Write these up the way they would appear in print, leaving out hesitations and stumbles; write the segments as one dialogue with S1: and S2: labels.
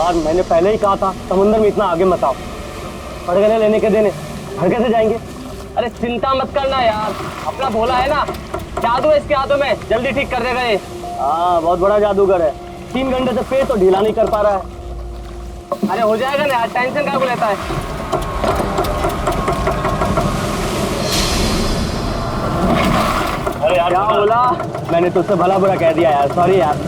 S1: यार मैंने पहले ही कहा था समुद्र में इतना आगे मत आओ। पड़गने लेने के देने घर कैसे जाएंगे?
S2: अरे चिंता मत करना यार, अपना भोला है ना, जादू है इसके हाथों में, जल्दी ठीक कर देगा ये।
S1: हाँ बहुत बड़ा जादूगर है। 3 घंटे से पेट तो ढीला नहीं कर पा रहा है।
S2: अरे हो जाएगा ना यार, टेंशन काहे को लेता है।
S1: अरे यार क्या बोला? मैंने तुझसे भला बुरा कह दिया यार, सॉरी यार।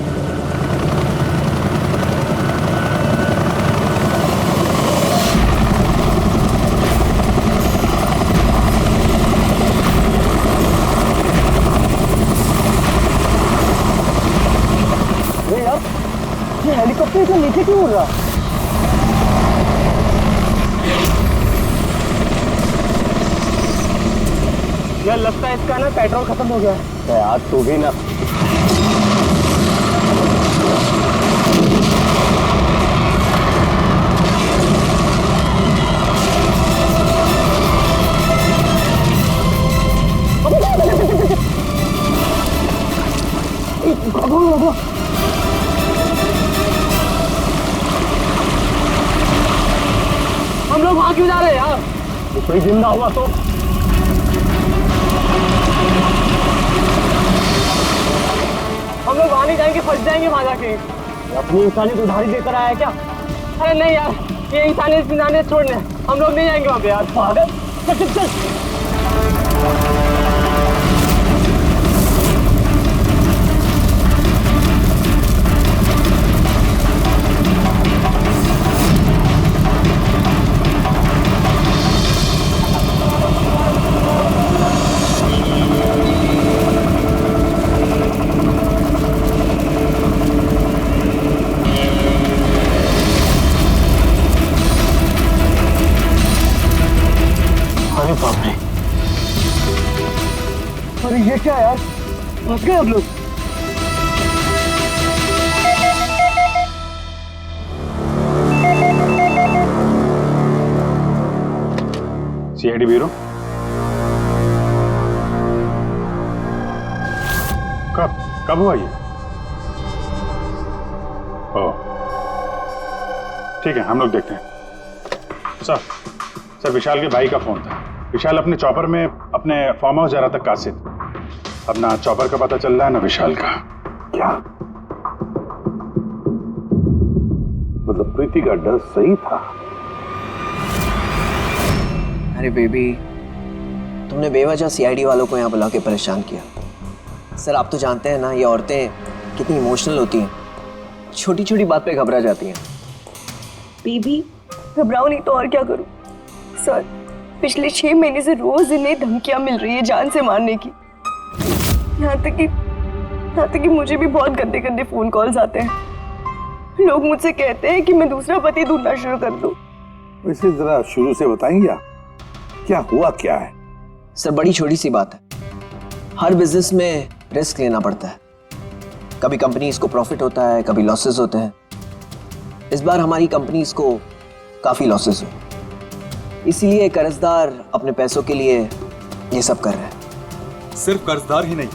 S1: ये हेलीकॉप्टर इतना नीचे क्यों उड़ रहा?
S2: यार लगता है इसका ना पेट्रोल खत्म हो गया।
S1: तो यार तू भी ना।
S2: हम लोग वहां क्यों जा रहे हैं यार?
S1: कोई जिंदा हुआ तो?
S2: हम लोग वहां नहीं जाएंगे, फंस जाएंगे वहां जाके।
S1: अपनी इंसानियत उधारी देकर आया है क्या?
S2: अरे नहीं यार, ये इंसानियत छोड़ने हम लोग नहीं जाएंगे वहां पे यार।
S1: पागल, चल चल चल। अरे बाप रे, अरे ये क्या यार, फंस गए हम लोग।
S3: सीआईडी ब्यूरो कब हुआ ये? ओह ठीक है, हम लोग देखते हैं। सर विशाल के भाई का फोन था। विशाल अपने चॉपर में अपने फार्म हाउस जा रहा था कासिद। अब ना चॉपर का पता चल रहा है ना विशाल का।
S4: क्या मतलब प्रीति का डर सही था?
S5: अरे बेबी, तुमने बेवजह सीआईडी वालों को यहाँ बुला के परेशान किया। सर आप तो जानते हैं ना, ये औरतें कितनी इमोशनल होती हैं, छोटी छोटी बात पे घबरा जाती हैं।
S6: बेबी घबराओ नहीं तो और क्या करूं? सर पिछले 6 महीने से रोज इन्हें धमकियां मिल रही है जान से मारने की। यहाँ तक कि मुझे भी बहुत गंदे गंदे फोन कॉल्स आते हैं। लोग मुझसे कहते हैं कि मैं दूसरा पति ढूंढना शुरू कर दूं।
S4: वैसे जरा शुरू से बताएंगे क्या हुआ क्या है?
S5: सर बड़ी छोटी सी बात है, हर बिजनेस में रिस्क लेना पड़ता है। कभी कंपनीज को प्रॉफिट होता है, कभी लॉसेस होते हैं। इस बार हमारी कंपनीज को काफी लॉसेस हुए, इसीलिए कर्जदार अपने पैसों के लिए ये सब कर रहे हैं।
S7: सिर्फ कर्जदार ही नहीं,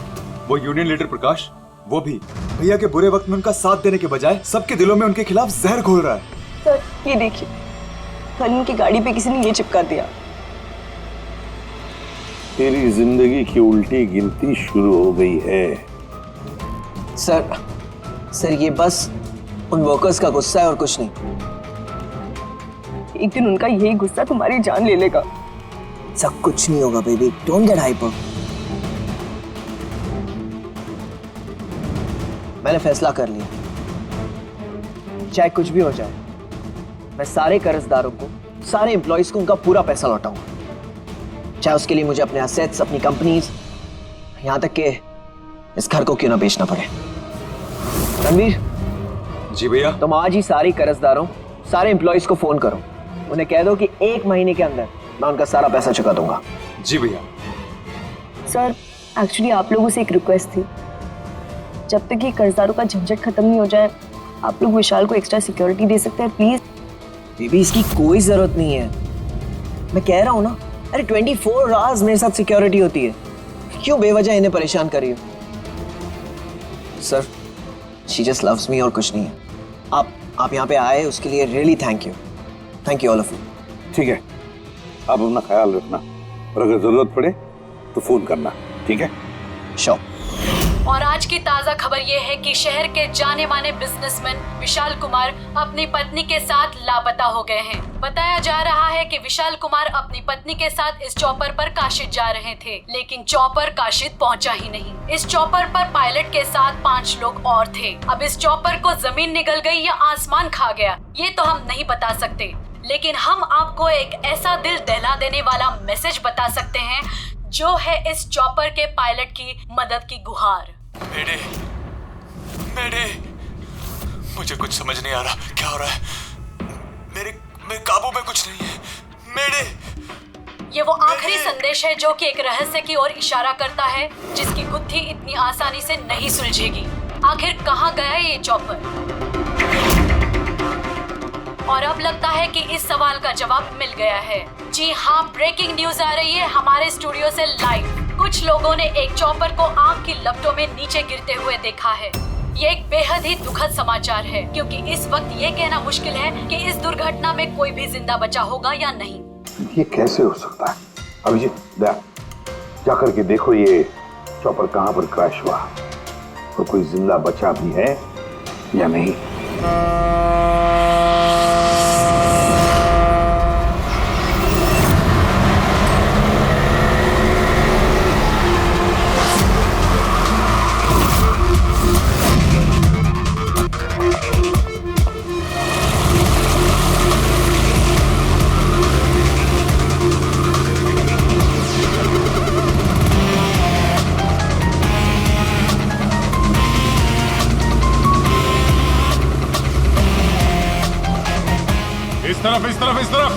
S7: वो यूनियन लीडर प्रकाश, वो भी भैया के बुरे वक्त में उनका साथ देने के बजाय सबके दिलों में उनके खिलाफ जहर घोल रहा है।
S6: सर ये देखिए, कल उनकी गाड़ी पे किसी ने ये चिपका दिया।
S4: तेरी जिंदगी की उल्टी गिनती शुरू हो गई है।
S5: सर ये बस उन वर्कर्स का गुस्सा है और कुछ नहीं।
S6: एक दिन उनका यही गुस्सा तुम्हारी जान ले लेगा।
S5: सब कुछ नहीं होगा बेबी, डोंट गेट हाइपर। मैंने फैसला कर लिया, चाहे कुछ भी हो जाए, मैं सारे कर्जदारों को, सारे एम्प्लॉइज को उनका पूरा पैसा लौटाऊंगा, चाहे उसके लिए मुझे अपने असेट्स, अपनी कंपनीज, यहां तक कि इस घर को क्यों ना बेचना पड़े। रणवीर
S7: जी भैया।
S5: तुम आज ही सारे कर्जदारों, सारे एम्प्लॉइज को फोन करो, उन्हें कह दो कि 1 महीने के अंदर मैं उनका सारा पैसा चुका दूंगा।
S7: जी भैया।
S6: सर एक्चुअली आप लोगों से एक रिक्वेस्ट थी, जब तक ये कर्जदारों का झंझट खत्म नहीं हो जाए, आप लोग विशाल को एक्स्ट्रा सिक्योरिटी दे सकते हैं प्लीज।
S5: बेबी इसकी कोई जरूरत नहीं है, मैं कह रहा हूं ना। अरे 24 आवर्स मेरे साथ सिक्योरिटी होती है, क्यों बेवजह इन्हें परेशान कर रही हो? Sir she just loves me और कुछ नहीं है। आप यहाँ पे आए उसके लिए really thank you all of you.
S4: ठीक है, आप अपना ख्याल रखना और अगर जरूरत पड़े तो फोन करना, ठीक है?
S5: श्योर।
S8: और आज की ताजा खबर ये है कि शहर के जाने माने बिजनेसमैन विशाल कुमार अपनी पत्नी के साथ लापता हो गए हैं। बताया जा रहा है कि विशाल कुमार अपनी पत्नी के साथ इस चॉपर पर काशिद जा रहे थे, लेकिन चॉपर काशिद पहुंचा ही नहीं। इस चॉपर पर पायलट के साथ 5 लोग और थे। अब इस चॉपर को जमीन निगल गई या आसमान खा गया, ये तो हम नहीं बता सकते, लेकिन हम आपको एक ऐसा दिल दहला देने वाला मैसेज बता सकते हैं जो है इस चॉपर के पायलट की मदद की गुहार।
S7: मेरे मुझे कुछ समझ नहीं आ रहा, क्या हो रहा है? मेरे काबू में कुछ नहीं है।
S8: ये वो आखिरी संदेश है जो कि एक रहस्य की ओर इशारा करता है, जिसकी गुत्थी इतनी आसानी से नहीं सुलझेगी। आखिर कहाँ गया ये चॉपर? और अब लगता है कि इस सवाल का जवाब मिल गया है। जी हाँ, ब्रेकिंग न्यूज आ रही है हमारे स्टूडियो से लाइव। कुछ लोगों ने एक चॉपर को आग की लपटों में नीचे गिरते हुए देखा है। ये एक बेहद ही दुखद समाचार है, क्योंकि इस वक्त ये कहना मुश्किल है कि इस दुर्घटना में कोई भी जिंदा बचा होगा या नहीं।
S4: ये कैसे हो सकता है? अभिजीत, जाकर के देखो ये चॉपर कहाँ पर क्रैश हुआ और कोई जिंदा बचा भी है या नहीं।
S3: इस तरफ।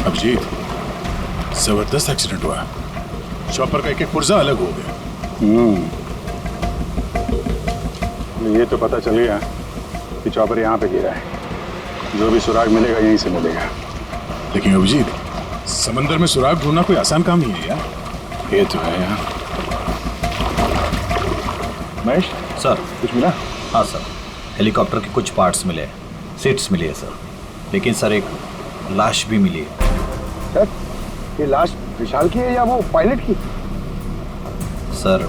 S3: अभिजीत, जबरदस्त एक्सीडेंट हुआ। चॉपर का एक पुर्जा अलग हो गया। ये तो पता चल गया कि चॉपर यहाँ पे गिरा है। जो भी सुराग मिलेगा यहीं से मिलेगा। लेकिन अभिजीत, समंदर में सुराग ढूंढना कोई आसान काम नहीं है यार। ये तो है यार। महेश
S9: सर,
S3: कुछ मिला?
S9: हाँ सर, हेलीकॉप्टर के कुछ पार्ट्स मिले, सीट्स मिली है सर। लेकिन सर एक लाश भी मिली है।
S4: सर, ये लाश विशाल की है या वो पायलट की?
S9: सर,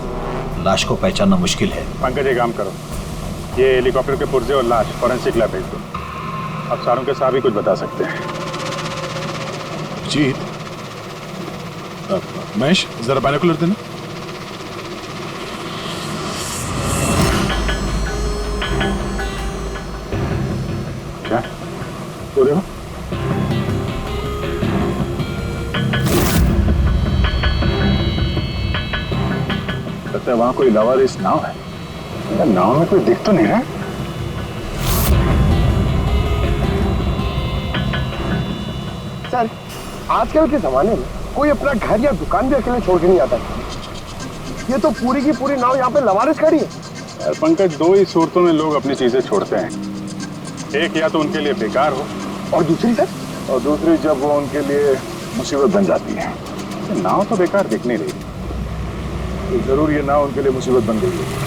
S9: लाश को पहचानना मुश्किल है।
S3: पंकज, एक काम करो, ये हेलीकॉप्टर के पुर्जे और लाश फॉरेंसिक लैब भेज दो। अब सारों के साथ भी कुछ बता सकते हैं। जीत, महेश जरा बाइनोकुलर देना। क्या तो देखो, लगता है वहां कोई लवारिस नाव है। यार, नाव में कोई दिख तो नहीं रहा।
S1: सर, आजकल के जमाने में कोई अपना घर या दुकान भी अकेले छोड़ के नहीं आता। ये तो पूरी की पूरी नाव यहाँ पे लवारिस खड़ी है।
S3: यार पंकज, दो ही सूरतों में लोग अपनी चीजें छोड़ते हैं। एक या तो उनके लिए बेकार हो,
S1: और दूसरी सर,
S3: और दूसरी जब वो उनके लिए मुसीबत बन जाती है। नाव तो बेकार दिख नहीं रही, तो जरूर ये नाव उनके लिए मुसीबत बन गई है।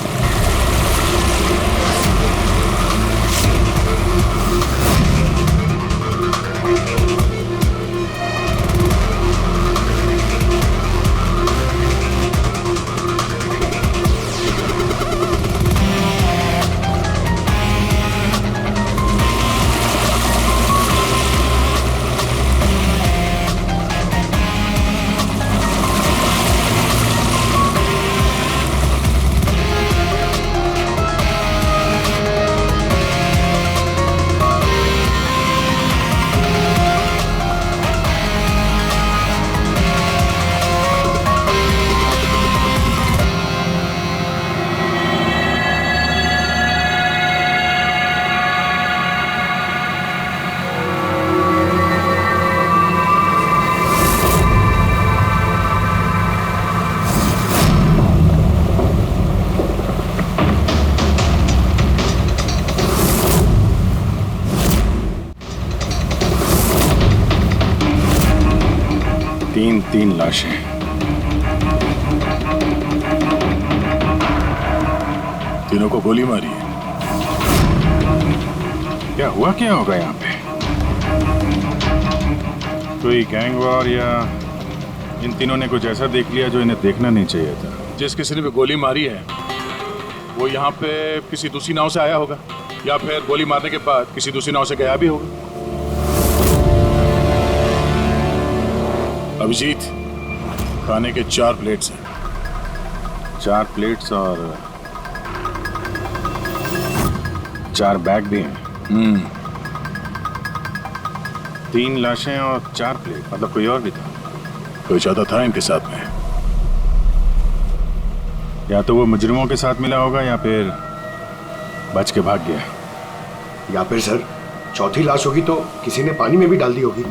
S3: 3 लाशें।
S10: तीनों को गोली मारी है।
S3: क्या हुआ क्या होगा यहाँ पे? कोई गैंग वॉर या इन तीनों ने कुछ ऐसा देख लिया जो इन्हें देखना नहीं चाहिए था?
S10: जिस किसी ने भी गोली मारी है वो यहाँ पे किसी दूसरी नाव से आया होगा या फिर गोली मारने के बाद किसी दूसरी नाव से गया भी होगा। अभिजीत, खाने के 4 प्लेट्स हैं।
S3: 4 प्लेट्स और 4 बैग भी हैं। 3 लाशें और 4 प्लेट, मतलब कोई और भी था?
S10: कोई ज्यादा था इनके साथ में।
S3: या तो वो मुजरिमों के साथ मिला होगा या फिर बच के भाग गया।
S1: या फिर सर चौथी लाश होगी तो किसी ने पानी में भी डाल दी होगी।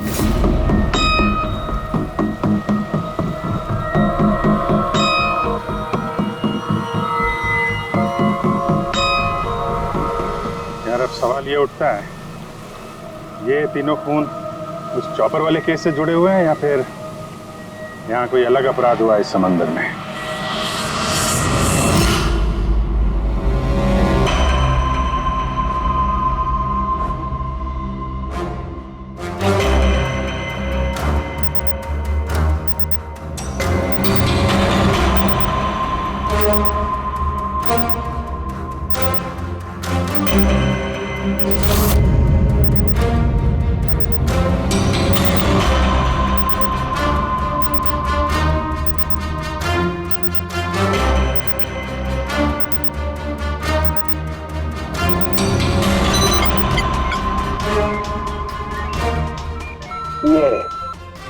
S3: यार अब सवाल ये उठता है, ये तीनों खून उस चॉपर वाले केस से जुड़े हुए हैं या फिर यहाँ कोई अलग अपराध हुआ इस समंदर में?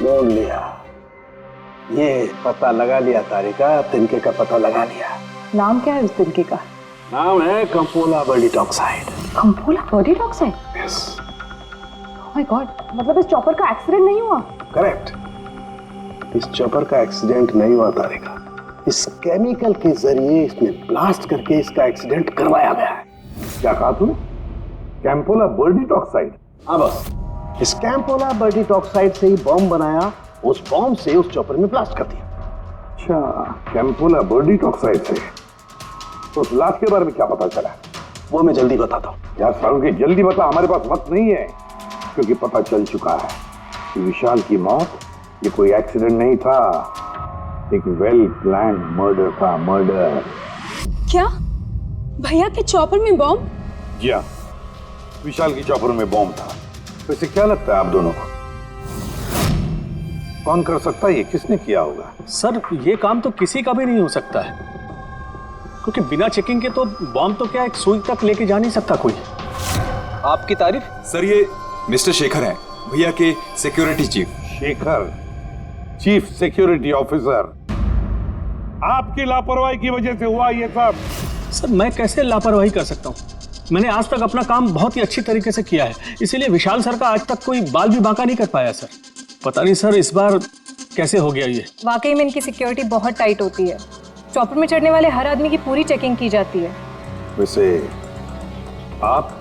S4: ढूंढ लिया, ये पता लगा लिया तारिका, तिनके का पता लगा लिया।
S6: नाम क्या है उस तिनके का?
S4: नाम है कंपोला बर्डिट ऑक्साइड।
S6: कंपोला बर्डिट oxide?
S4: Yes.
S6: Oh my god, मतलब इस चॉपर का एक्सीडेंट नहीं हुआ?
S4: करेक्ट, इस चॉपर का एक्सीडेंट नहीं हुआ तारिका, इस केमिकल के जरिए इसने ब्लास्ट करके इसका एक्सीडेंट करवाया गया है। क्या कहा तूने? कैंपोला बर्डिट ऑक्साइड? हाँ बस, इस कैंपोला बर्डिट ऑक्साइड से ही बॉम्ब बनाया, उस बॉम्ब से उस चॉपर में ब्लास्ट कर दिया। अच्छा, कैंपोला बर्डिट ऑक्साइड से। तो उस लाश के बारे में क्या पता चला? वो मैं जल्दी बताता हूँ। यार सालों की जल्दी बता, हमारे पास वक्त नहीं है, क्योंकि पता चल चुका है कि विशाल की मौत ये कोई एक्सीडेंट नहीं था, एक वेल प्लान मर्डर था। मर्डर।
S6: क्या भैया के चॉपर में बॉम्ब?
S4: जी हाँ, विशाल की चॉपर में बॉम्ब था। वैसे क्या लगता है आप दोनों को, कौन कर सकता है ये? किसने किया होगा?
S9: सर ये काम तो किसी का भी नहीं हो सकता है, क्योंकि बिना चेकिंग के तो बॉम्ब तो क्या एक सुई तक लेके जा नहीं सकता कोई।
S11: आपकी तारीफ? सर ये मिस्टर शेखर हैं, भैया के security chief.
S4: Shekhar, chief security officer. आपकी लापरवाही की वजह से हुआ ये सब।
S9: सर मैं कैसे लापरवाही कर सकता हूँ? मैंने आज तक अपना काम बहुत ही अच्छी तरीके से किया है, इसीलिए विशाल सर का आज तक कोई बाल भी बांका नहीं कर पाया सर। पता नहीं सर इस बार कैसे हो गया ये।
S12: वाकई में इनकी सिक्योरिटी बहुत टाइट होती है, चॉपर में चढ़ने वाले हर आदमी की पूरी चेकिंग की जाती है।
S4: वैसे आप?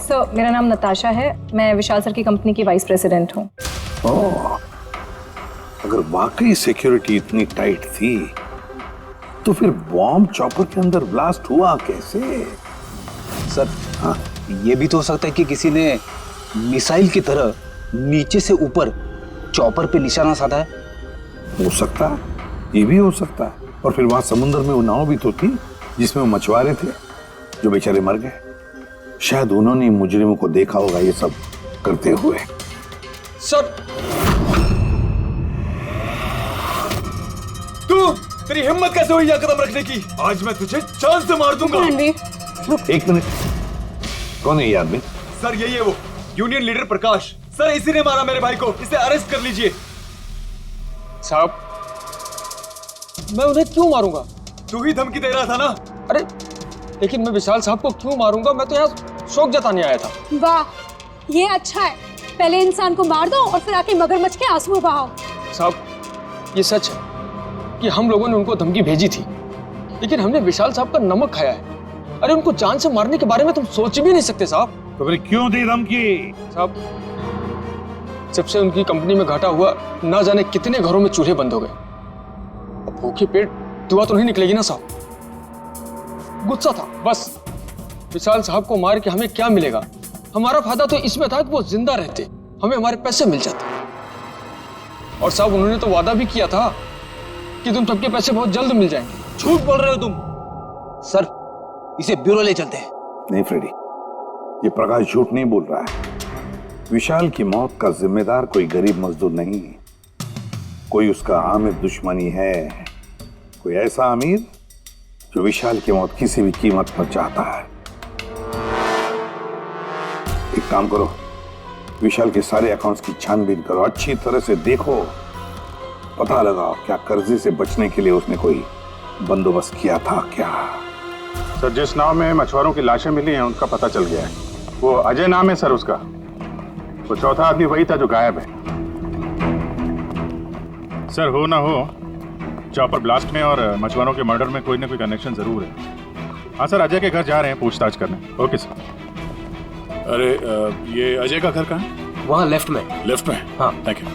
S12: सर मेरा नाम नताशा है, मैं विशाल सर की कंपनी की वाइस प्रेसिडेंट हूँ।
S4: ओह, अगर वाकई सिक्योरिटी इतनी टाइट थी तो फिर बॉम्ब चॉपर के अंदर ब्लास्ट हुआ कैसे?
S11: सर हाँ, ये भी तो हो सकता है कि किसी ने मिसाइल की तरह नीचे से ऊपर चॉपर पे निशाना साधा है।
S4: हो सकता है, ये भी हो सकता है। और फिर वहां समुद्र में वो नाव भी तो थी जिसमें वो मछुआरे थे जो बेचारे मर गए। शायद उन्होंने मुजरिमों को देखा होगा ये सब करते हुए।
S11: सर तेरी हिम्मत कैसे हुई यह कदम रखने की? आज मैं तुझे जान से मार दूंगा।
S4: एक मिनट, कौन है ये आदमी?
S11: सर यही है वो यूनियन लीडर प्रकाश। सर इसी ने मारा मेरे भाई को, इसे अरेस्ट कर लीजिए।
S2: साहब मैं उन्हें क्यों मारूंगा?
S11: तू ही धमकी दे रहा था ना।
S2: अरे लेकिन मैं विशाल साहब को क्यों मारूंगा? मैं तो यहाँ शोक जताने आया था।
S13: वाह, ये अच्छा है, पहले इंसान को मार दो और फिर आके मगरमच्छ के आंसू बहाओ।
S2: साहब ये सच है कि हम लोगों ने उनको धमकी भेजी थी, लेकिन हमने विशाल साहब का नमक खाया है। अरे उनको जान से मारने के बारे में तुम सोच भी नहीं सकते साहब।
S4: तो फिर क्यों दी धमकी?
S2: साहब जब से उनकी कंपनी में घाटा हुआ, ना जाने कितने घरों में चूल्हे बंद हो गए। अब भूखे पेट दुआ तो नहीं निकलेगी ना साहब। गुस्सा था बस। विशाल साहब को मार के हमें क्या मिलेगा? हमारा फायदा तो इसमें था कि वो जिंदा रहते, हमें हमारे पैसे मिल जाते। और साहब उन्होंने तो वादा भी किया था कि तुम सबके पैसे बहुत जल्द मिल जाएंगे।
S11: झूठ बोल रहे हो तुम। सर, इसे ब्यूरो ले चलते हैं।
S4: नहीं फ्रेडी, ये प्रकाश झूठ नहीं बोल रहा है। विशाल की मौत का जिम्मेदार कोई गरीब मजदूर नहीं, कोई उसका आमिर दुश्मनी है, कोई ऐसा अमीर जो विशाल की मौत किसी भी कीमत पर चाहता है। एक काम करो, विशाल के सारे अकाउंट्स की छानबीन करो, अच्छी तरह से देखो, पता लगाओ क्या कर्जे से बचने के लिए उसने कोई बंदोबस्त किया था क्या।
S3: सर, जिस नाव में मछुआरों की लाशें मिली हैं उनका पता चल गया है। वो अजय नाम है सर उसका। वो चौथा आदमी वही था जो गायब है। सर, हो ना हो, चॉपर ब्लास्ट में और मछुआरों के मर्डर में कोई ना कोई कनेक्शन जरूर है। हाँ सर, अजय के घर जा रहे हैं पूछताछ करने। Okay sir. अरे ये अजय का घर कहाँ है?
S5: वहाँ लेफ्ट में।
S3: लेफ्ट में?
S5: हाँ,
S3: थैंक यू।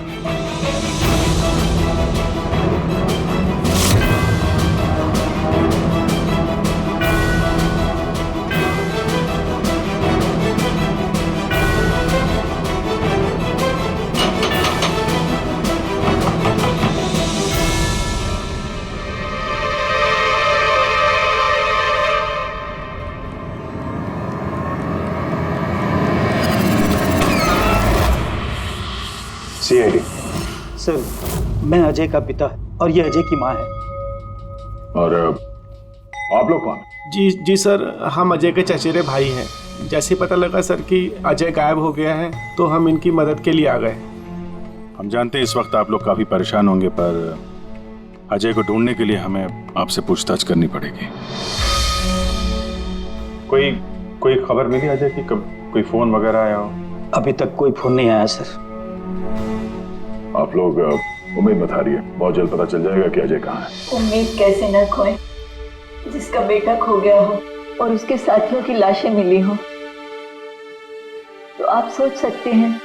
S4: सीआईडी।
S14: सर, मैं अजय का पिता और ये अजय की माँ है।
S3: और आप लोग कौन?
S1: जी सर, हम अजय के चचेरे भाई हैं। जैसे पता लगा सर कि अजय गायब हो गया है तो हम इनकी मदद के लिए आ गए।
S3: हम जानते हैं इस वक्त आप लोग काफी परेशान होंगे, पर अजय को ढूंढने के लिए हमें आपसे पूछताछ करनी पड़ेगी। कोई खबर मिली अजय की? कब कोई फोन वगैरह आया हो?
S14: अभी तक कोई फोन नहीं आया सर।
S3: आप लोग उम्मीद बता रही है, बहुत जल्द पता चल जाएगा कि अजय कहाँ है।
S6: उम्मीद कैसे न खोए, जिसका बेटा खो गया हो और उसके साथियों की लाशें मिली हो, तो आप सोच सकते हैं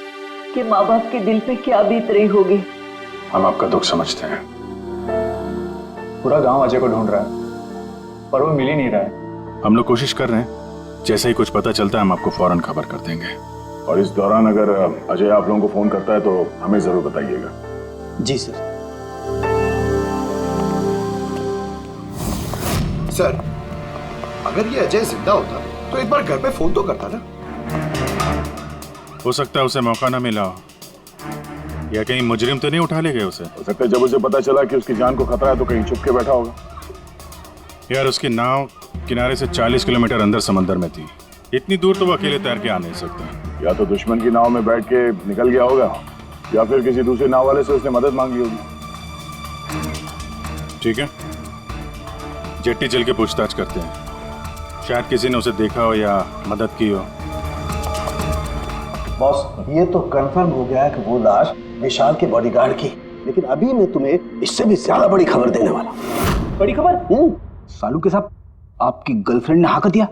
S6: कि माँ बाप के दिल पे क्या बीत रही होगी।
S3: हम आपका दुख समझते हैं।
S2: पूरा गांव अजय को ढूंढ रहा है पर वो मिल ही नहीं रहा है।
S3: हम लोग कोशिश कर रहे हैं, जैसे ही कुछ पता चलता है हम आपको फौरन खबर कर देंगे। और इस दौरान अगर अजय आप लोगों को फोन करता है तो हमें जरूर बताइएगा।
S14: जी सर।
S1: सर, अगर ये अजय जिंदा होता तो एक बार घर पे फोन तो करता ना।
S3: हो सकता है उसे मौका ना मिला हो, या कहीं मुजरिम तो नहीं उठा ले गए उसे। हो सकता है जब उसे पता चला कि उसकी जान को खतरा है तो कहीं छुप के बैठा होगा। यार, उसकी नाव किनारे से 40 किलोमीटर अंदर समंदर में थी। इतनी दूर तो वो अकेले तैर के आ नहीं सकता। या तो दुश्मन की नाव में बैठ के निकल गया होगा, या फिर किसी दूसरे नाव वाले से उसने मदद मांगी होगी। ठीक है, जेट्टी चल के पूछताछ करते हैं। शायद किसी ने उसे देखा हो या मदद की हो।
S4: बॉस, ये तो कंफर्म हो गया है कि वो लाश विशाल के बॉडीगार्ड की, लेकिन अभी मैं तुम्हें इससे भी ज्यादा बड़ी खबर देने वाला।
S14: बड़ी खबर?
S11: सालू के साथ आपकी गर्लफ्रेंड ने हाँ कर दिया?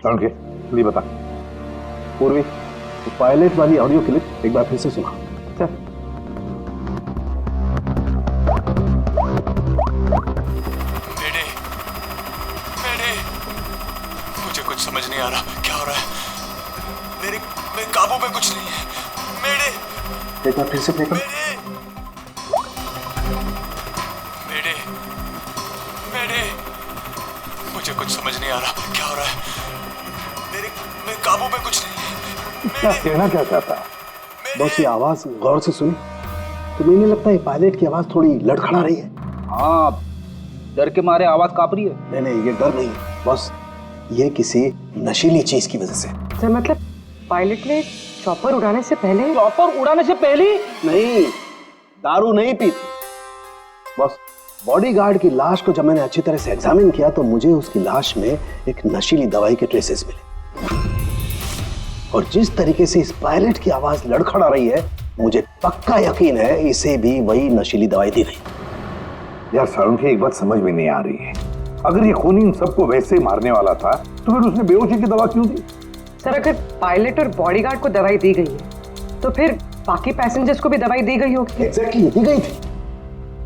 S4: नहीं बता। पूर्वी, तो पायलट वाली ऑडियो क्लिप एक बार फिर से सुना। चल।
S7: मेरे मुझे कुछ समझ नहीं आ रहा, क्या हो रहा है? मेरे काबू में कुछ नहीं है। मेरे
S4: एक बार फिर से प्ले कर।
S7: मेरे मुझे कुछ समझ नहीं आ रहा, क्या हो रहा है? मेरे काबू में कुछ नहीं है।
S4: क्या कहना क्या चाहता है? बस ये आवाज गौर से सुनी तो मुझे लगता है पायलट की आवाज थोड़ी लड़खड़ा रही है।
S11: हाँ, डर के मारे आवाज कांप रही है।
S4: नहीं, ये डर नहीं है बस, ये किसी नशीली चीज की वजह से।
S6: सर, मतलब पायलट ने चॉपर उड़ाने से पहले?
S14: चॉपर उड़ाने से पहले?
S4: नहीं, दारू नहीं पीती। बस बॉडीगार्ड की लाश को जब मैंने अच्छी तरह से एग्जामिन किया तो मुझे उसकी लाश में एक नशीली दवाई के ट्रेसेस मिले। और जिस तरीके से इस पायलट की आवाज लड़खड़ा रही है, मुझे पक्का यकीन है इसे भी वही नशीली दवाई दी गई।
S15: यार सारुण, एक बात समझ में नहीं आ रही है। अगर ये खूनी इन सबको वैसे ही मारने वाला था तो फिर उसने बेहोशी की दवा क्यों दी?
S6: सर, अगर पायलट और बॉडीगार्ड को दवाई दी गई है तो फिर
S12: बाकी पैसेंजर्स को भी दवाई दी गई होगी।
S4: एग्जैक्टली, दी गई थी।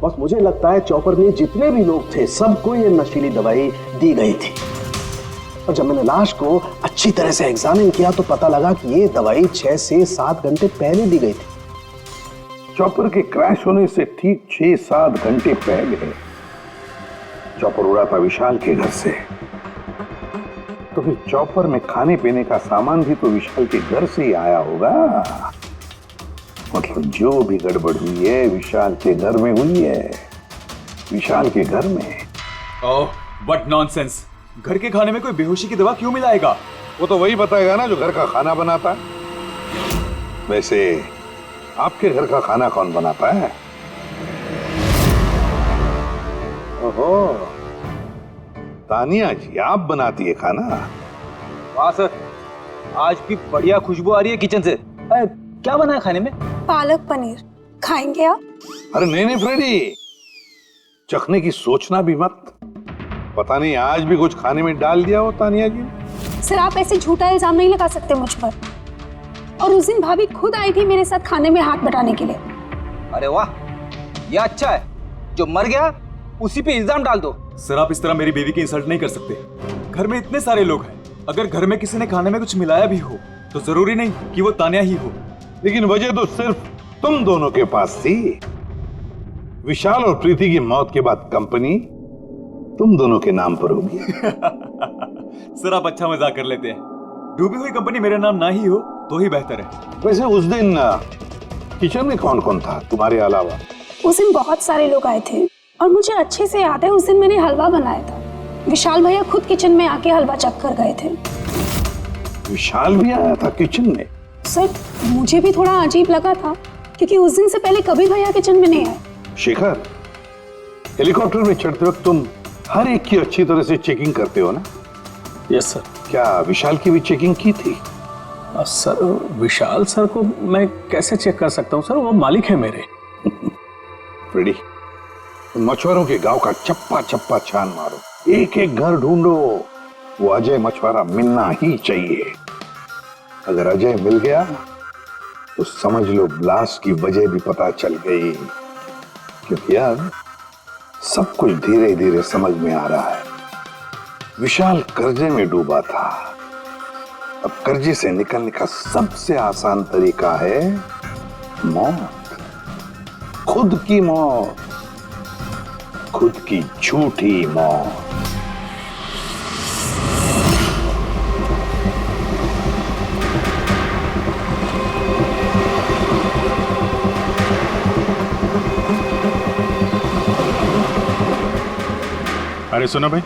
S4: बस मुझे लगता है चॉपर में जितने भी लोग थे सबको ये नशीली दवाई दी गई थी। और जब मैंने लाश को अच्छी तरह से एग्जामिन किया तो पता लगा कि ये दवाई 6 से 7 घंटे पहले दी गई थी।
S15: चॉपर के क्रैश होने से ठीक 6-7 घंटे पहले चॉपर उड़ा था विशाल के घर से। तो फिर चॉपर में खाने पीने का सामान भी तो विशाल के घर से ही आया होगा। मतलब जो भी गड़बड़ हुई है विशाल के घर में हुई है, विशाल के घर में।
S16: ओह, व्हाट नॉनसेंस! घर के खाने में कोई बेहोशी की दवा क्यों मिलाएगा?
S15: वो तो वही बताएगा ना जो घर का खाना बनाता है। वैसे आपके घर का खाना कौन बनाता है? ओहो, तानिया जी आप बनाती है खाना?
S11: वाह सर, आज भी बढ़िया खुशबू आ रही है किचन से। क्या बना है खाने में?
S13: पालक पनीर खाएंगे आप?
S15: अरे नहीं फ्रेडी, चखने की सोचना भी मत। पता नहीं आज भी कुछ खाने में डाल दिया हो तानिया जी।
S13: सर आप ऐसे झूठा इल्जाम नहीं लगा सकते मुझ पर। और उस दिन भाभी खुद आई थी मेरे साथ खाने में हाथ बटाने के लिए।
S11: अरे वाह, ये अच्छा है, जो मर गया उसी पे इल्जाम डाल दो।
S16: सर आप इस तरह मेरी बेबी की इंसल्ट नहीं कर सकते। घर में इतने सारे लोग हैं, अगर घर में किसी ने खाने में कुछ मिलाया भी हो तो जरूरी नहीं कि वो तानिया ही हो।
S15: लेकिन वजह तो सिर्फ तुम दोनों के पास थी। विशाल और प्रीति की मौत के बाद कंपनी तुम दोनों के नाम पर होगी।
S16: सर आप अच्छा मजाक कर लेते हैं। डूबी हुई कंपनी मेरे नाम ना ही हो तो ही बेहतर है।
S15: वैसे उस दिन किचन में कौन कौन था तुम्हारे अलावा?
S13: उस दिन बहुत सारे लोग आए थे और मुझे अच्छे से याद है उस दिन मैंने हलवा बनाया था। विशाल भैया खुद किचन में आके हलवा चख कर गए थे।
S15: विशाल भी आया था किचन में?
S13: सर मुझे भी थोड़ा अजीब लगा था क्योंकि उस दिन से पहले कभी भैया किचन में नहीं आए।
S15: शेखर, हेलीकॉप्टर में चढ़ते वक्त तुम हर एक की अच्छी तरह से चेकिंग करते हो ना?
S9: Yes sir.
S15: क्या विशाल की भी चेकिंग की थी?
S9: सर विशाल सर को मैं कैसे चेक कर सकता हूँ सर, वो मालिक है मेरे।
S15: फ्रेडी, मछुआरों के गांव का चप्पा चप्पा छान मारो, एक एक घर ढूंढो। वो अजय मछुआरा मिलना ही चाहिए। अगर अजय मिल गया तो समझ लो ब्लास्ट की वजह भी पता चल गई। क्योंकि अब सब कुछ धीरे धीरे समझ में आ रहा है। विशाल कर्जे में डूबा था। अब कर्जे से निकलने का सबसे आसान तरीका है मौत, खुद की मौत, खुद की झूठी मौत।
S3: अरे सुनो भाई,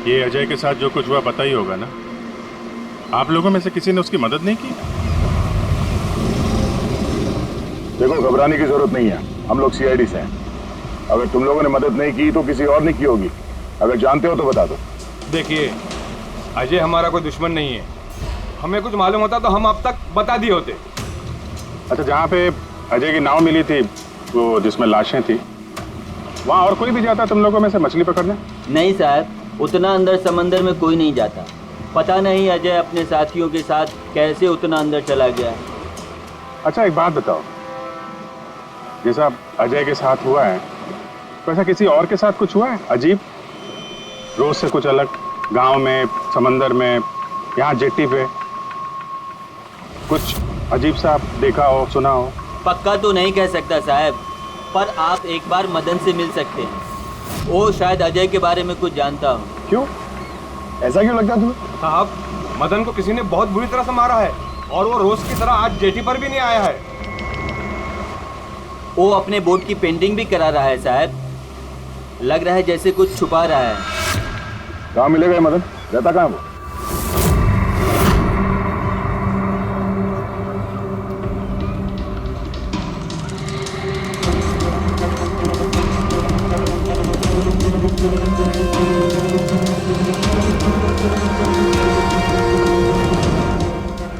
S3: ये अजय के साथ जो कुछ हुआ पता ही होगा ना? आप लोगों में से किसी ने उसकी मदद नहीं की?
S17: देखो घबराने की जरूरत नहीं है, हम लोग सीआईडी से हैं। अगर तुम लोगों ने मदद नहीं की तो किसी और ने की होगी। अगर जानते हो तो बता दो।
S18: देखिए, अजय हमारा कोई दुश्मन नहीं है। हमें कुछ मालूम होता तो हम अब तक बता दिए होते।
S3: अच्छा, जहाँ पे अजय की नाव मिली थी, वो जिसमें लाशें थी, वहाँ और कोई भी जाता तुम लोगों में से मछली पकड़ने?
S19: नहीं साहब, उतना अंदर समंदर में कोई नहीं जाता। पता नहीं अजय अपने साथियों के साथ कैसे उतना अंदर चला गया।
S3: अच्छा एक बात बताओ, जैसा अजय के साथ हुआ है वैसा किसी और के साथ कुछ हुआ है अजीब, रोज से कुछ अलग? गांव में, समंदर में, यहाँ जेट्टी पे कुछ अजीब सा आप देखा हो, सुना हो?
S19: पक्का तो नहीं कह सकता साहब, पर आप एक बार मदन से मिल सकते हैं। वो शायद अजय के बारे में कुछ जानता हो।
S17: क्यों? ऐसा क्यों लगता तुम्हें?
S18: साहब, मदन को किसी ने बहुत बुरी तरह से मारा है और वो रोज की तरह आज जेटी पर भी नहीं आया है।
S19: वो अपने बोट की पेंटिंग भी करा रहा है साहब। लग रहा है जैसे कुछ छुपा रहा है।
S17: कहाँ मिलेगा ये मदन? रहता कहाँ वो?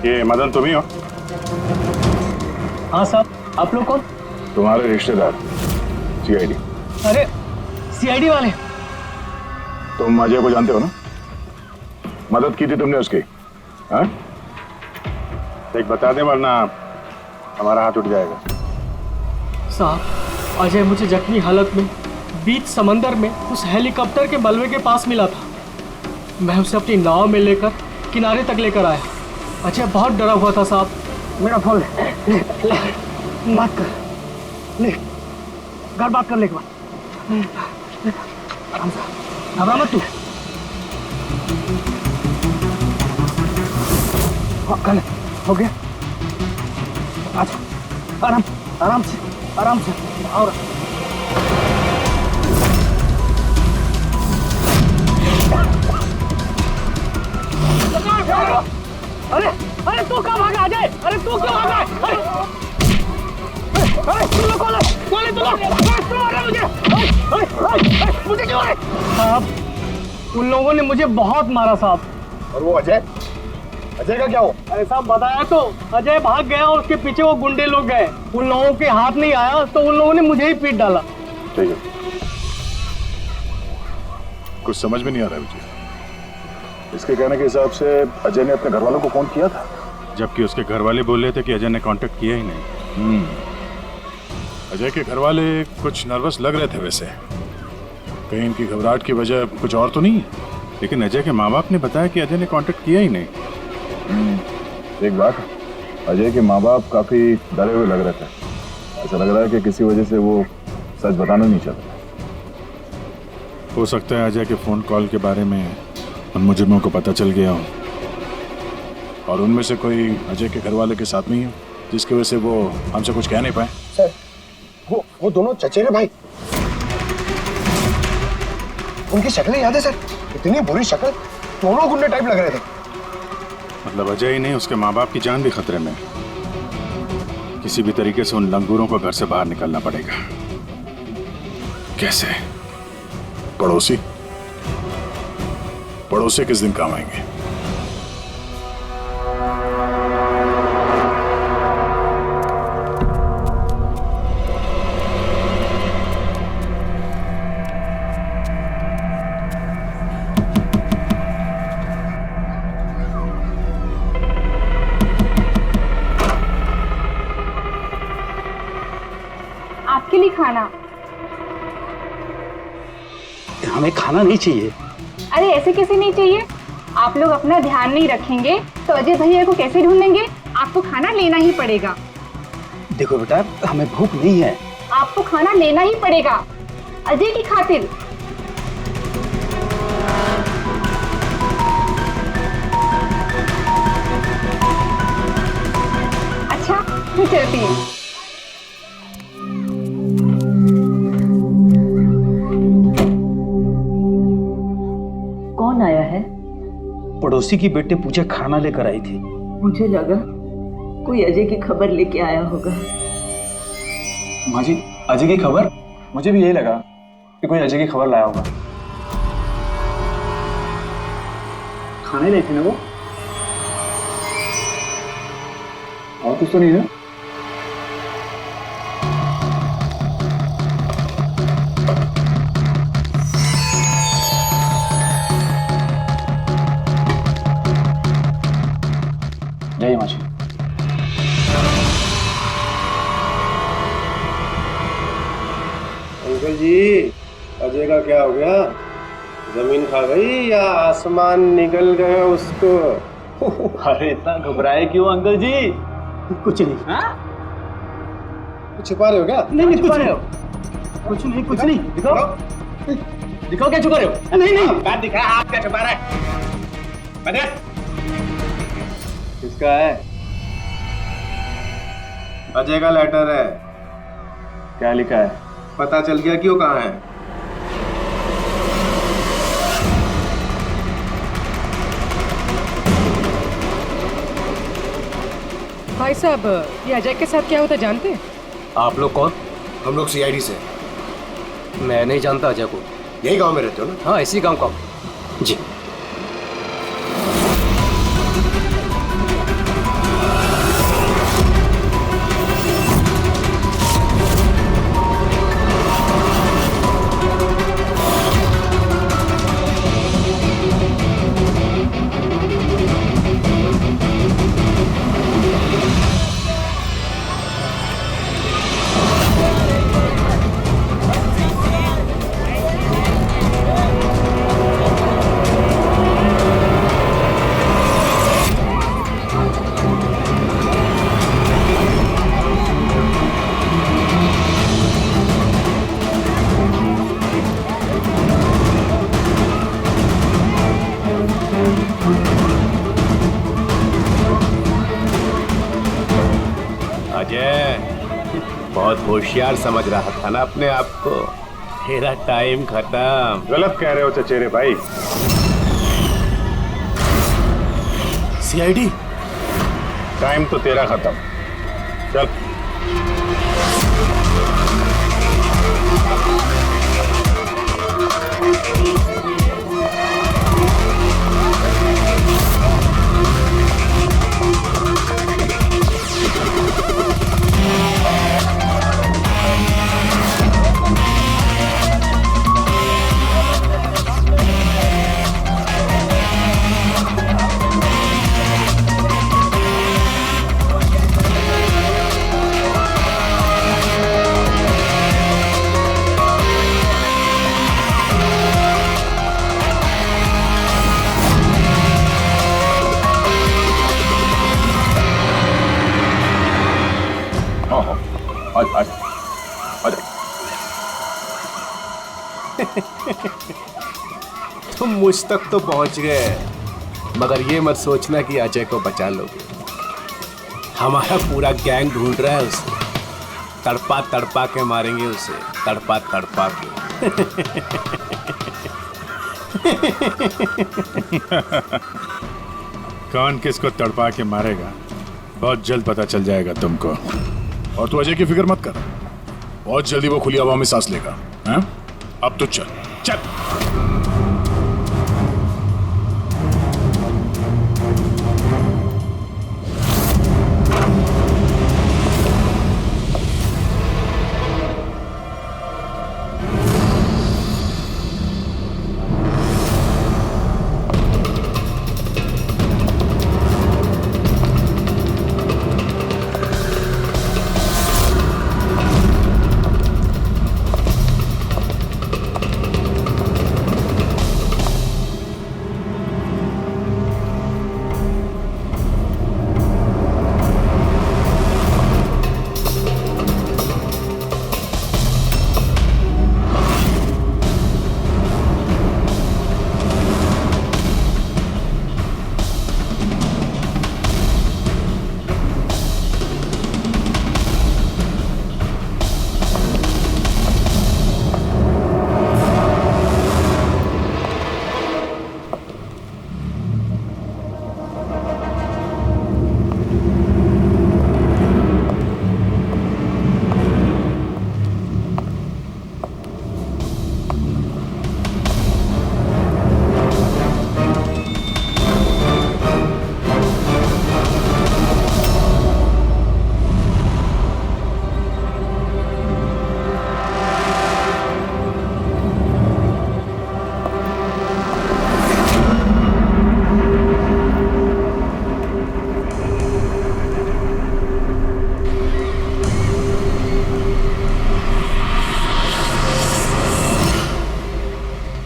S3: ये मदन तुम ही हो?
S9: हाँ साहब, आप लोग कौन?
S17: तुम्हारे रिश्तेदार, सीआईडी।
S9: अरे सीआईडी वाले?
S17: तुम अजय को जानते हो ना? मदद की थी तुमने उसकी, हाँ?
S3: देख बता दे वरना हमारा हाथ उठ जाएगा।
S9: साहब, अजय मुझे जख्मी हालत में बीच समंदर में उस हेलीकॉप्टर के मलबे के पास मिला था। मैं उसे अपनी नाव में लेकर किनारे तक लेकर आया। अजय बहुत डरा हुआ था साहब।
S1: मेरा फोन ले, बात कर, ले घर बात कर ले एक बार। आराम से, घबरा मत तू। हाँ, कर ले, हो गया। अच्छा, आराम से और अरे तू कहाँ भागा अजय? अरे तू क्यों भागा? अरे तू लोग कौन है? तू लोग क्यों मारा मुझे? मुझे क्यों मारे?
S9: साहब, उन लोगों ने मुझे बहुत मारा साहब।
S1: और वो अजय का क्या हुआ?
S9: अरे साहब बताया तो, अजय भाग गया और उसके पीछे वो गुंडे लोग गए। उन लोगों के हाथ नहीं आया तो उन लोगों ने मुझे ही पीट डाला।
S3: ठीक है, कुछ समझ में नहीं आ रहा है मुझे। इसके कहने के हिसाब से अजय ने अपने घर वालों को फोन किया था, जबकि उसके घर वाले बोल रहे थे कि अजय ने कांटेक्ट किया ही नहीं। अजय के घर वाले कुछ नर्वस लग रहे थे वैसे, कहीं इनकी घबराहट की वजह कुछ और तो नहीं है। लेकिन अजय के माँ बाप ने बताया कि अजय ने कांटेक्ट किया ही नहीं।
S17: एक बात, अजय के माँ बाप काफी डरे हुए लग रहे थे। ऐसा लग रहा है कि किसी वजह से वो सच बताना नहीं चाहते।
S3: हो सकता है अजय के फोन कॉल के बारे में उन मुजरिमों को पता चल गया हो और उनमें से कोई अजय के घर वाले के साथ नहीं हो, जिसकी वजह से वो हमसे कुछ कह नहीं पाए।
S1: सर, वो दोनों चचेरे भाई, उनकी शक्लें याद है सर? इतनी बुरी शक्ल, दोनों गुंडे टाइप लग रहे थे।
S3: मतलब अजय ही नहीं, उसके माँ बाप की जान भी खतरे में। किसी भी तरीके से उन लंगूरों को घर से बाहर निकलना पड़ेगा। कैसे? पड़ोसी किस दिन काम आएंगे?
S12: आपके लिए खाना।
S14: हमें खाना नहीं चाहिए।
S12: अरे ऐसे कैसे नहीं चाहिए? आप लोग अपना ध्यान नहीं रखेंगे तो अजय भैया को कैसे ढूंढेंगे? आपको खाना लेना ही पड़ेगा।
S14: देखो बेटा, हमें भूख नहीं है।
S12: आपको खाना लेना ही पड़ेगा अजय की खातिर। अच्छा, मैं चलती हूँ।
S20: कौन आया है?
S14: पड़ोसी की बेटे पूजा खाना लेकर आई थी।
S20: मुझे लगा कोई अजय की खबर लेके आया होगा।
S16: माँ जी, अजय की खबर? मुझे भी यही लगा कि कोई अजय की खबर लाया होगा। खाने लाई थी ना वो? और कुछ तो नहीं है? जय माँ जी।
S1: अंकल जी, अजय का क्या हो गया? जमीन खा गई या आसमान निकल गया उसको?
S16: अरे इतना घबराए क्यों अंकल जी?
S14: कुछ नहीं।
S16: हाँ?
S1: कुछ छिपा रहे हो क्या?
S14: नहीं,
S1: छुपा रहे हो?
S14: कुछ नहीं।
S16: दिखाओ क्या छुपा रहे हो?
S14: नहीं।
S16: बात दिखा, आप क्या छुपा रहे हैं?
S1: किसका है? अजय का लेटर है।
S16: क्या लिखा है?
S1: पता चल गया क्यों कहाँ है?
S21: भाई साहब, ये अजय के साथ क्या होता जानते हैं?
S22: आप लोग कौन?
S1: हम लोग सीआईडी से।
S22: मैं नहीं जानता अजय को।
S1: यही गांव में रहते हो ना?
S22: हाँ, इसी गांव का। जी।
S8: होशियार समझ रहा था ना अपने आप को। तेरा टाइम खत्म।
S3: गलत कह रहे हो चचेरे भाई।
S8: सीआईडी
S3: टाइम तो तेरा खत्म। चल।
S8: तुम मुझ तक तो पहुंच गए, मगर ये मत सोचना कि अजय को बचा लोगे। हमारा पूरा गैंग ढूंढ रहा है उसे। तड़पा तड़पा के मारेंगे उसे, तड़पा तड़पा के।
S3: कौन किसको तड़पा के मारेगा बहुत जल्द पता चल जाएगा तुमको। और तू अजय की फिक्र मत कर, बहुत जल्दी वो खुली हवा में सांस लेगा। हैं? अब तो चल चल।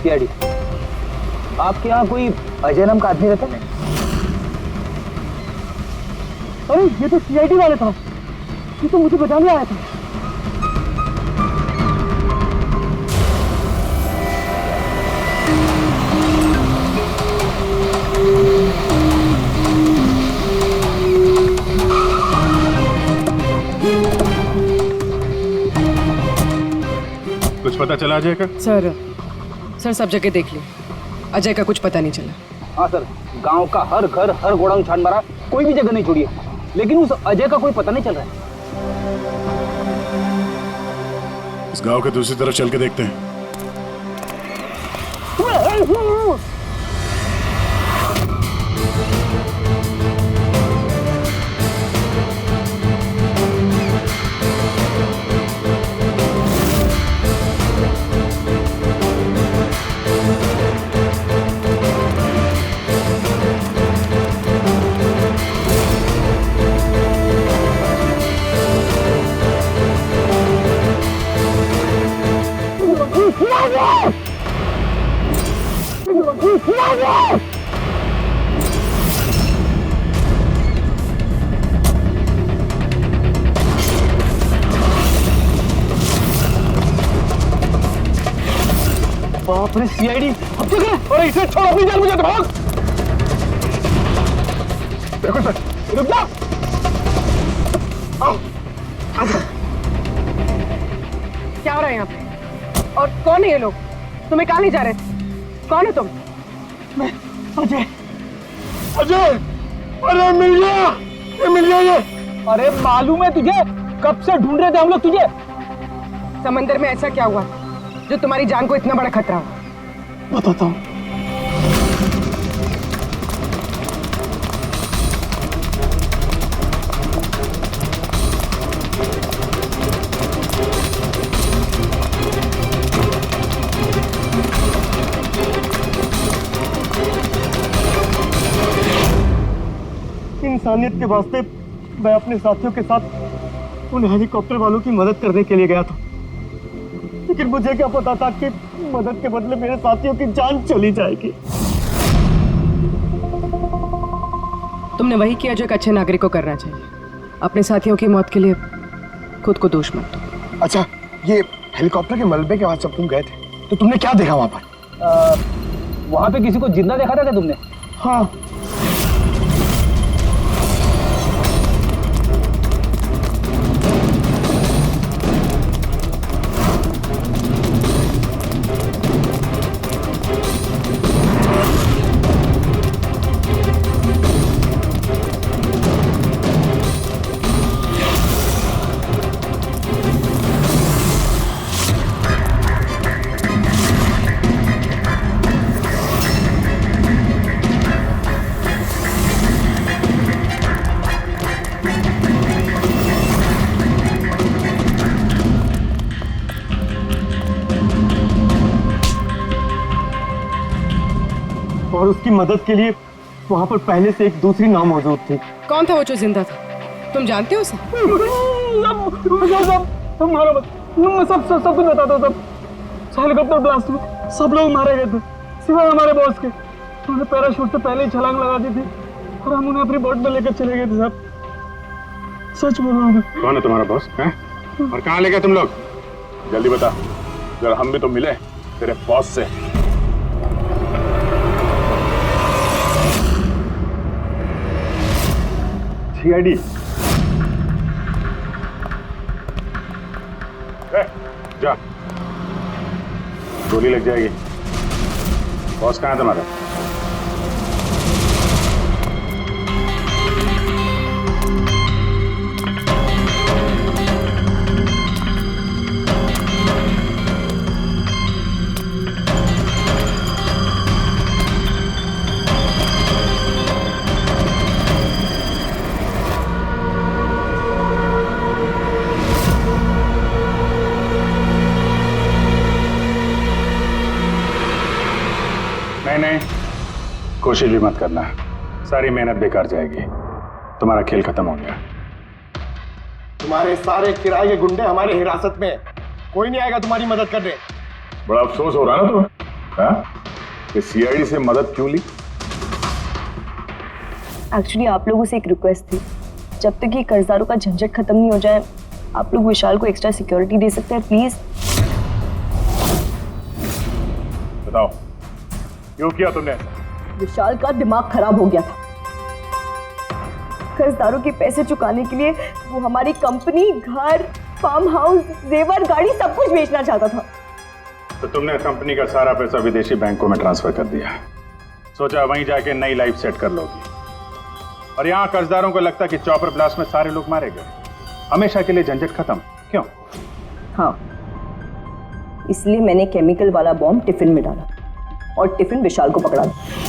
S11: सीआईडी, आपके यहाँ कोई अजय नाम का आदमी रहता है?
S1: अरे ये तो सीआईडी वाले था, ये तो मुझे बचाने आया था।
S3: कुछ पता चला अजय का?
S21: सर सब जगह देख ली, अजय का कुछ पता नहीं चला।
S11: हाँ सर, गांव का हर घर हर गोडाउन छान मारा, कोई भी जगह नहीं छोड़ी है, लेकिन उस अजय का कोई पता नहीं चल रहा है।
S3: इस गांव के दूसरी तरफ चल के देखते हैं।
S1: बाप रे सीआईडी, अब तो क्या? अरे इसे छोड़, अपनी जान मुझे भाग। देखो सर, रुक जा। आओ, आजा।
S21: क्या हो रहा है यहाँ पे? और कौन है ये लोग? तुम्हें कहाँ ले जा रहे थे? कौन हो तुम?
S1: मैं अजय। अजय, अरे मिल गया, मिल गया ये।
S21: अरे मालूम है तुझे, कब से ढूंढ रहे थे हम लोग तुझे। समंदर में ऐसा क्या हुआ जो तुम्हारी जान को इतना बड़ा खतरा हो?
S1: बताता हूँ। इंसानियत के वास्ते मैं अपने साथियों के साथ उन हेलीकॉप्टर वालों की मदद करने के लिए गया था, लेकिन मुझे क्या पता था कि मदद के बदले मेरे साथियों की जान चली जाएगी।
S21: तुमने वही किया जो एक अच्छे नागरिक को करना चाहिए। अपने साथियों की मौत के लिए खुद को दोष मत दो।
S1: अच्छा, ये हेलीकॉप्टर के मलबे के बाद जब तुम गए थे तो तुमने क्या देखा वहां पर?
S11: वहां पे किसी को जिंदा देखा था क्या तुमने?
S1: हाँ। और उसकी मदद के लिए वहां पर पहले से एक दूसरी नाव मौजूद थी।
S21: कौन था वो जो जिंदा था? तुम जानते हो उसे?
S1: सब कुछ बताता हूँ। सब हेलीकॉप्टर ब्लास्ट में सब लोग मारे गए थे सिवाय हमारे बॉस के। उन्होंने पैराशूट से पहले ही छलांग लगा दी थी और हम उन्हें अपनी बोट में लेकर चले गए थे। साहब सच बोल रहा हूँ।
S3: कौन है तुम्हारा बॉस है? और कहाँ ले गए तुम लोग? जल्दी बता, जरा हम भी तो मिले तेरे बॉस से। सीआईडी जा, गोली लग जाएगी। बॉस कहाँ है तुम्हारा? नहीं, कोशिश भी मत करना, सारी मेहनत बेकार जाएगी। तुम्हारा खेल खत्म हो गया।
S1: तुम्हारे सारे किराए के गुंडे हमारे हिरासत में, कोई नहीं आएगा तुम्हारी मदद करने।
S17: बड़ा अफसोस हो रहा ना तुम्हें, हाँ? कि सीआईडी से मदद क्यों ली?
S6: एक्चुअली आप लोगों से एक रिक्वेस्ट थी, जब तक ये कर्जदारों का झंझट खत्म नहीं हो जाए आप लोग विशाल को एक्स्ट्रा सिक्योरिटी दे सकते हैं प्लीज।
S17: बताओ क्यों किया तुमने?
S6: विशाल का दिमाग खराब हो गया था। कर्जदारों के पैसे चुकाने के लिए वो हमारी कंपनी, घर, फार्म हाउस, जेवर, गाड़ी सब कुछ बेचना चाहता था।
S3: तो तुमने कंपनी का सारा पैसा विदेशी बैंकों में ट्रांसफर कर दिया, सोचा वहीं जाके नई लाइफ सेट कर लोगी। और यहाँ कर्जदारों को लगता कि चॉपर ब्लास्ट में सारे लोग मारे गए, हमेशा के लिए झंझट खत्म। क्यों?
S6: हाँ, इसलिए मैंने केमिकल वाला बॉम्ब टिफिन में डाला और टिफिन विशाल को पकड़ा दिया।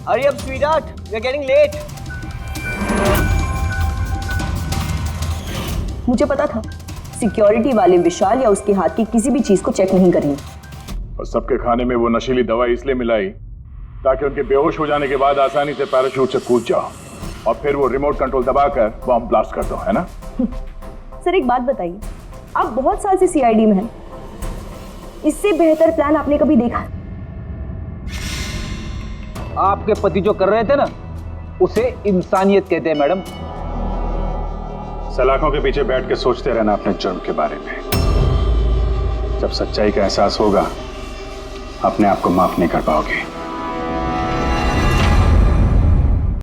S5: Hurry up, sweetheart. We're getting late.
S6: मुझे पता था सिक्योरिटी वाले विशाल या उसके हाथ की किसी भी चीज को चेक नहीं करेंगे।
S17: और सबके खाने में वो नशीली दवाई इसलिए मिलाई ताकि उनके बेहोश हो जाने के बाद आसानी से पैराशूट से कूद जाओ और फिर वो रिमोट कंट्रोल दबाकर बॉम्ब ब्लास्ट कर दो, है ना?
S6: सर एक बात बताइए, आप बहुत साल से सीआईडी में हैं, इससे बेहतर प्लान आपने कभी देखा?
S11: आपके पति जो कर रहे थे ना, उसे इंसानियत कहते हैं मैडम।
S3: सलाखों के पीछे बैठ के सोचते रहना अपने जुर्म के बारे में। जब सच्चाई का एहसास होगा अपने आप को माफ नहीं कर पाओगे।